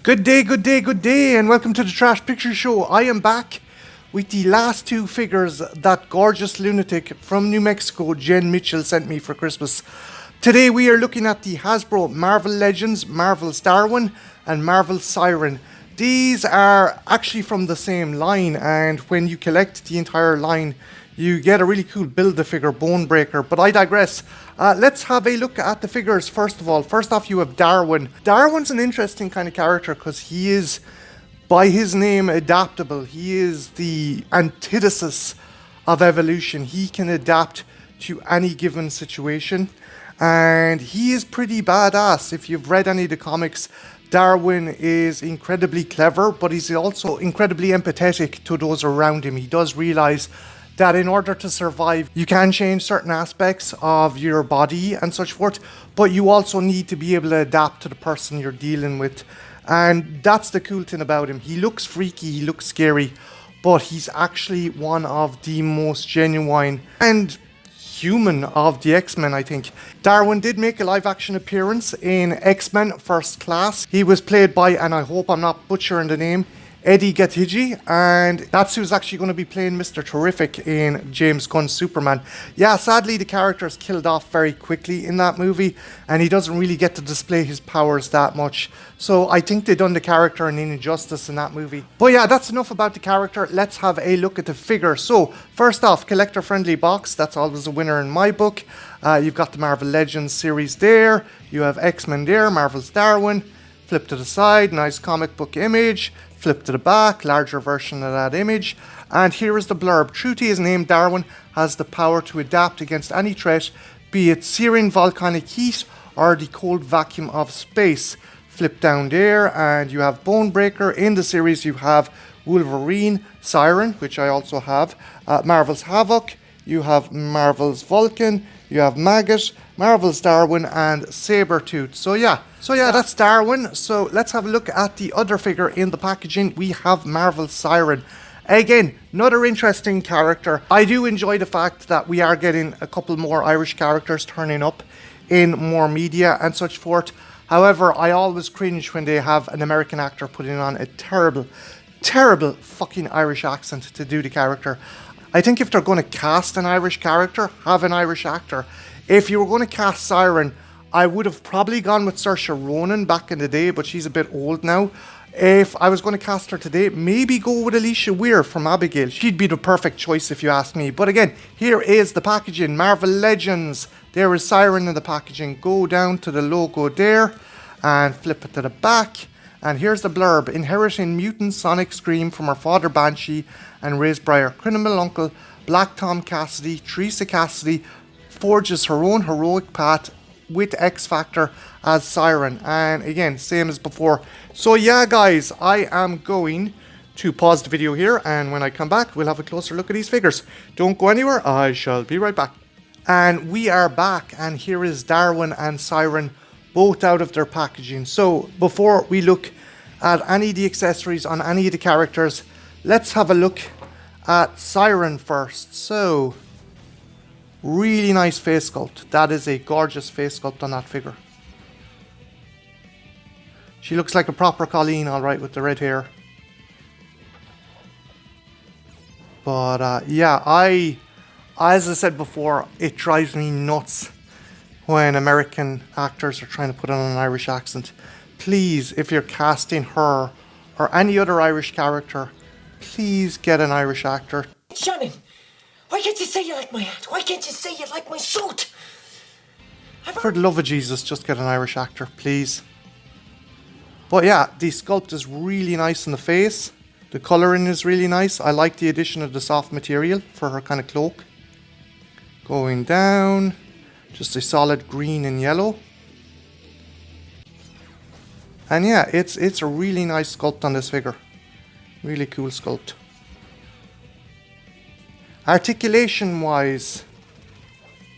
Good day, good day, good day, and welcome to the Trash Picture Show. I am back with the last two figures that gorgeous lunatic from New Mexico, Jen Mitchell, sent me for Christmas. Today we are looking at the Hasbro Marvel Legends, Marvel's Darwin, and Marvel's Siryn. These are actually from the same line, and when you collect the entire line, you get a really cool Build-A-Figure Bone Breaker, but I digress. Let's have a look at the figures first of all. First off, you have Darwin. Darwin's an interesting kind of character because he is, by his name, adaptable. He is the antithesis of evolution. He can adapt to any given situation, and he is pretty badass. If you've read any of the comics, Darwin is incredibly clever, but he's also incredibly empathetic to those around him. He does realize that in order to survive, you can change certain aspects of your body and such forth, but you also need to be able to adapt to the person you're dealing with. And that's the cool thing about him. He looks freaky, he looks scary, but he's actually one of the most genuine and human of the X-Men, I think. Darwin did make a live-action appearance in X-Men First Class. He was played by, and I hope I'm not butchering the name, Eddie Gatiji, and that's who's actually going to be playing Mr. Terrific in James Gunn's Superman. Yeah, sadly the character is killed off very quickly in that movie, and he doesn't really get to display his powers that much. So I think they done the character an injustice in that movie. But yeah, that's enough about the character. Let's have a look at the figure. So first off, collector-friendly box. That's always a winner in my book. You've got the Marvel Legends series there. You have X-Men there, Marvel's Darwin. Flip to the side, nice comic book image. Flip to the back, larger version of that image. And here is the blurb. True to his name, Darwin has the power to adapt against any threat, be it Siryn volcanic heat or the cold vacuum of space. Flip down there and you have Bone Breaker. In the series you have Wolverine, Siryn, which I also have, Marvel's Havoc, you have Marvel's Vulcan, you have Maggot, Marvel's Darwin, and Sabretooth. So yeah, that's Darwin. So let's have a look at the other figure in the packaging. We have Marvel's Siryn. Again, another interesting character. I do enjoy the fact that we are getting a couple more Irish characters turning up in more media and such forth. However, I always cringe when they have an American actor putting on a terrible fucking Irish accent to do the character. I think if they're going to cast an Irish character, have an Irish actor. If you were going to cast Siryn, I would have probably gone with Saoirse Ronan back in the day, but she's a bit old now. If I was going to cast her today, maybe go with Alicia Weir from Abigail. She'd be the perfect choice if you ask me. But again, here is the packaging. Marvel Legends. There is Siryn in the packaging. Go down to the logo there and flip it to the back. And here's the blurb. Inheriting mutant sonic scream from her father Banshee and Ray's Briar criminal uncle, Black Tom Cassidy, Teresa Cassidy, forges her own heroic path with X Factor as Siryn. And again, same as before. So yeah guys, I am going to pause the video here, and when I come back we'll have a closer look at these figures. Don't go anywhere, I shall be right back. And we are back, and here is Darwin and Siryn both out of their packaging. So before we look at any of the accessories on any of the characters, let's have a look at Siryn first. So really nice face sculpt. That is a gorgeous face sculpt on that figure. She looks like a proper Colleen, alright, with the red hair. But yeah, as I said before, it drives me nuts when American actors are trying to put on an Irish accent. Please, if you're casting her or any other Irish character, please get an Irish actor. Shannon, why can't you say you like my hat? Why can't you say you like my suit? For the love of Jesus, just get an Irish actor, please. But yeah, the sculpt is really nice in the face. The colouring is really nice. I like the addition of the soft material for her kind of cloak. Going down, just a solid green and yellow. And yeah, it's a really nice sculpt on this figure. Really cool sculpt. Articulation wise,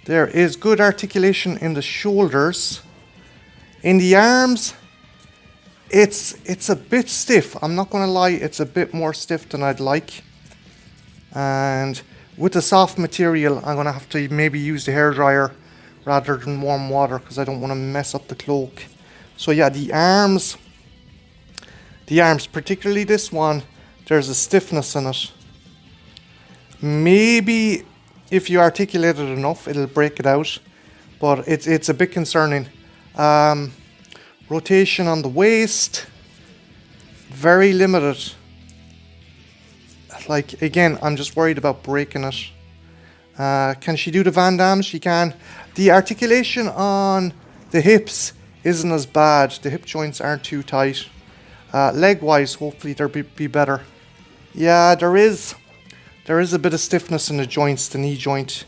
there is good articulation in the shoulders. In the arms, it's a bit stiff. I'm not going to lie, it's a bit more stiff than I'd like. And with the soft material, I'm going to have to maybe use the hairdryer rather than warm water because I don't want to mess up the cloak. So yeah, the arms, the arms, particularly this one, there's a stiffness in it. Maybe if you articulate it enough, it'll break it out, but it's a bit concerning. Rotation on the waist, very limited. Like, again, I'm just worried about breaking it. Can she do the Van Damme? She can. The articulation on the hips isn't as bad. The hip joints aren't too tight. Leg-wise, hopefully they'll be better. Yeah, there is a bit of stiffness in the joints, the knee joint.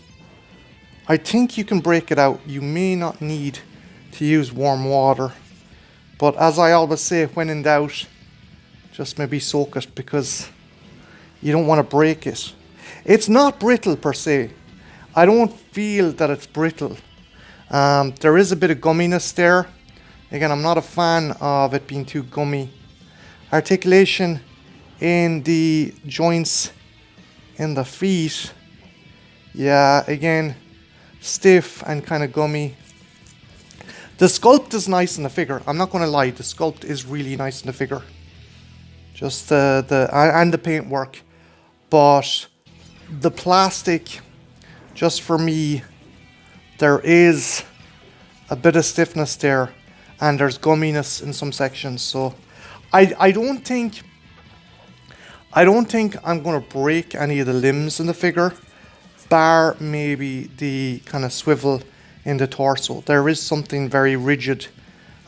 I think you can break it out. You may not need to use warm water. But as I always say, when in doubt, just maybe soak it, because you don't want to break it. It's not brittle per se. I don't feel that it's brittle. There is a bit of gumminess there. Again, I'm not a fan of it being too gummy. Articulation in the joints in the feet. Yeah, again, stiff and kind of gummy. The sculpt is nice in the figure. I'm not going to lie, the sculpt is really nice in the figure. Just the paintwork. But the plastic, just for me, there is a bit of stiffness there, and there's gumminess in some sections. So I don't think I'm going to break any of the limbs in the figure, bar maybe the kind of swivel in the torso. There is something very rigid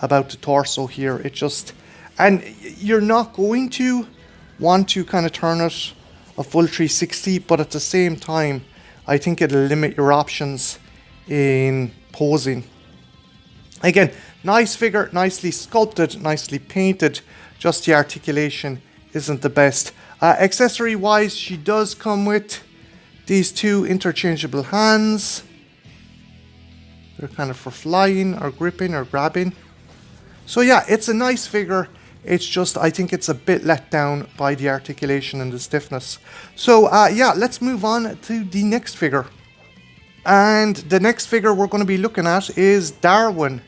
about the torso here. It just, and you're not going to want to kind of turn it a full 360, but at the same time, I think it'll limit your options in posing. Again, nice figure, nicely sculpted, nicely painted, just the articulation isn't the best. Accessory wise, she does come with these two interchangeable hands. They're kind of for flying or gripping or grabbing. So yeah, it's a nice figure. It's just, I think it's a bit let down by the articulation and the stiffness. So yeah, let's move on to the next figure. And the next figure we're going to be looking at is Darwin.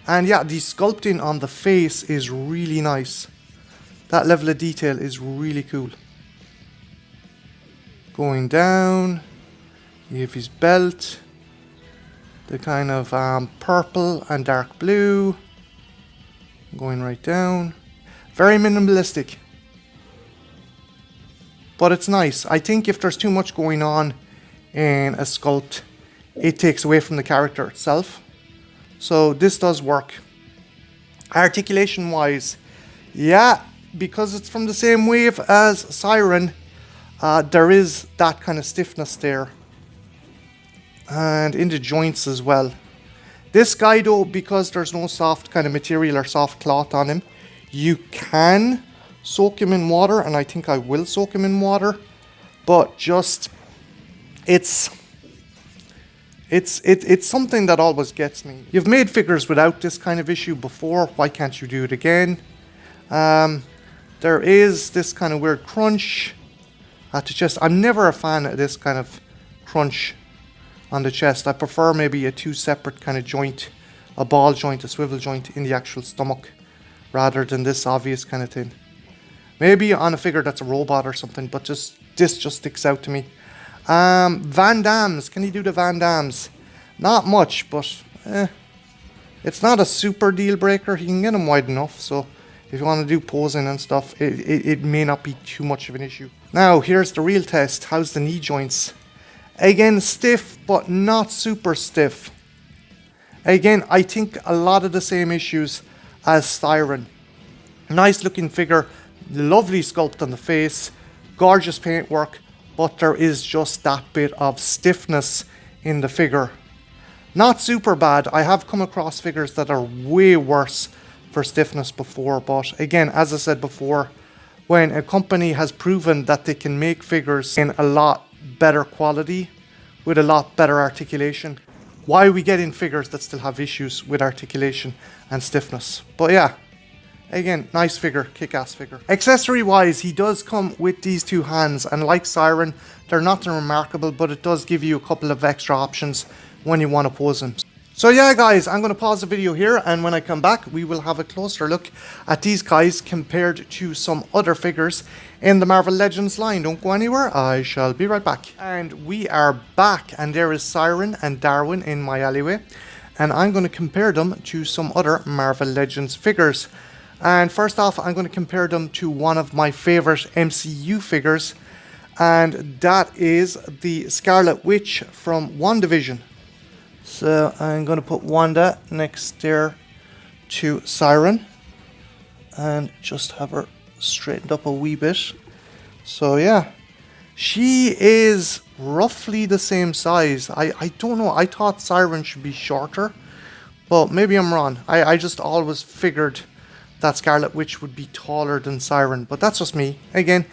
And yeah, the sculpting on the face is really nice. That level of detail is really cool. Going down, you have his belt, the kind of purple and dark blue. Going right down. Very minimalistic. But it's nice. I think if there's too much going on in a sculpt, it takes away from the character itself. So this does work. Articulation wise, yeah, because it's from the same wave as Siryn, there is that kind of stiffness there. And in the joints as well. This guy though, because there's no soft kind of material or soft cloth on him, you can soak him in water, and I think I will soak him in water. But just, it's something that always gets me. You've made figures without this kind of issue before. Why can't you do it again? There is this kind of weird crunch at the chest. I'm never a fan of this kind of crunch on the chest. I prefer maybe a two separate kind of joint, a ball joint, a swivel joint in the actual stomach, rather than this obvious kind of thing. Maybe on a figure that's a robot or something, but this just sticks out to me. Van Dammes, can you do the Van Dammes? Not much, but it's not a super deal breaker. You can get them wide enough, so if you want to do posing and stuff, it may not be too much of an issue. Now, here's the real test. How's the knee joints? Again, stiff, but not super stiff. Again, I think a lot of the same issues as Siryn. Nice looking figure, lovely sculpt on the face, gorgeous paintwork, but there is just that bit of stiffness in the figure. Not super bad. I have come across figures that are way worse for stiffness before, but again, as I said before, when a company has proven that they can make figures in a lot better quality with a lot better articulation, why are we getting figures that still have issues with articulation and stiffness? But yeah, again, nice figure, kick-ass figure. Accessory wise, he does come with these two hands, and like Siryn, they're nothing remarkable, but it does give you a couple of extra options when you want to pose him. So yeah guys, I'm going to pause the video here, and when I come back we will have a closer look at these guys compared to some other figures in the Marvel Legends line. Don't go anywhere, I shall be right back. And we are back, and there is Siryn and Darwin in my alleyway, and I'm going to compare them to some other Marvel Legends figures. And first off, I'm going to compare them to one of my favourite MCU figures, and that is the Scarlet Witch from WandaVision. So I'm going to put Wanda next there to Siryn and just have her straightened up a wee bit. So yeah, she is roughly the same size. I don't know, I thought Siryn should be shorter, but maybe I'm wrong. I just always figured that Scarlet Witch would be taller than Siryn, but that's just me. Again,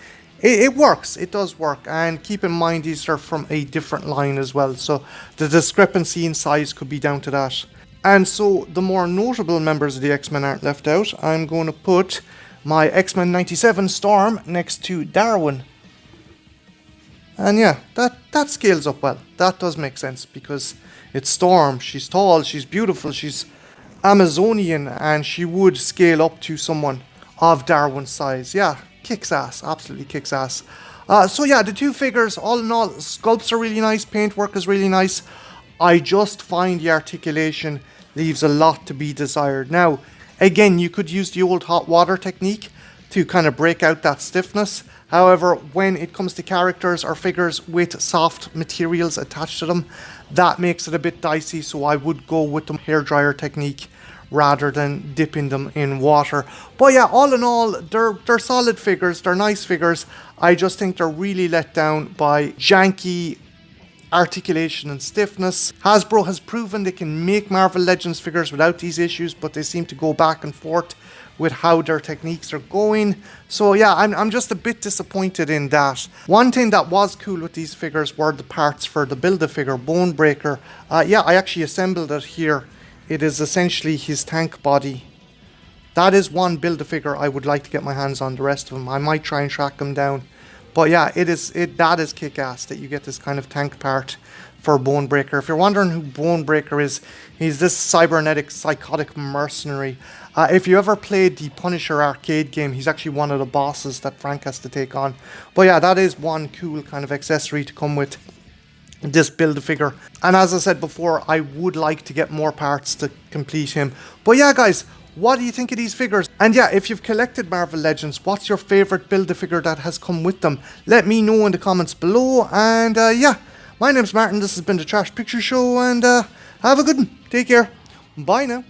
it works, it does work, and keep in mind these are from a different line as well, so the discrepancy in size could be down to that. And so the more notable members of the X-Men aren't left out. I'm going to put my X-Men 97 Storm next to Darwin. And yeah, that scales up well. That does make sense, because it's Storm, she's tall, she's beautiful, she's Amazonian, and she would scale up to someone of Darwin's size. Yeah, kicks ass, absolutely kicks ass. So yeah, the two figures, all in all, sculpts are really nice, paintwork is really nice. I just find the articulation leaves a lot to be desired. Now, again, you could use the old hot water technique to kind of break out that stiffness. However, when it comes to characters or figures with soft materials attached to them, that makes it a bit dicey, so I would go with the hairdryer technique rather than dipping them in water. But yeah, all in all, they're solid figures, they're nice figures. I just think they're really let down by janky articulation and stiffness. Hasbro has proven they can make Marvel Legends figures without these issues, but they seem to go back and forth with how their techniques are going. So yeah, I'm just a bit disappointed in that. One thing that was cool with these figures were the parts for the Build-A-Figure Bone Breaker. Yeah, I actually assembled it here. It is essentially his tank body. That is one Build-A-Figure I would like to get my hands on. The rest of them, I might try and track them down. But yeah, that is kick-ass that you get this kind of tank part for Bone Breaker. If you're wondering who Bone Breaker is, he's this cybernetic, psychotic mercenary. If you ever played the Punisher arcade game, he's actually one of the bosses that Frank has to take on. But yeah, that is one cool kind of accessory to come with this Build-A-Figure. And as I said before, I would like to get more parts to complete him. But yeah, guys, what do you think of these figures? And yeah, if you've collected Marvel Legends, what's your favourite Build-A-Figure that has come with them? Let me know in the comments below. And yeah, my name's Martin, this has been the Trash Picture Show, and have a good one. Take care. Bye now.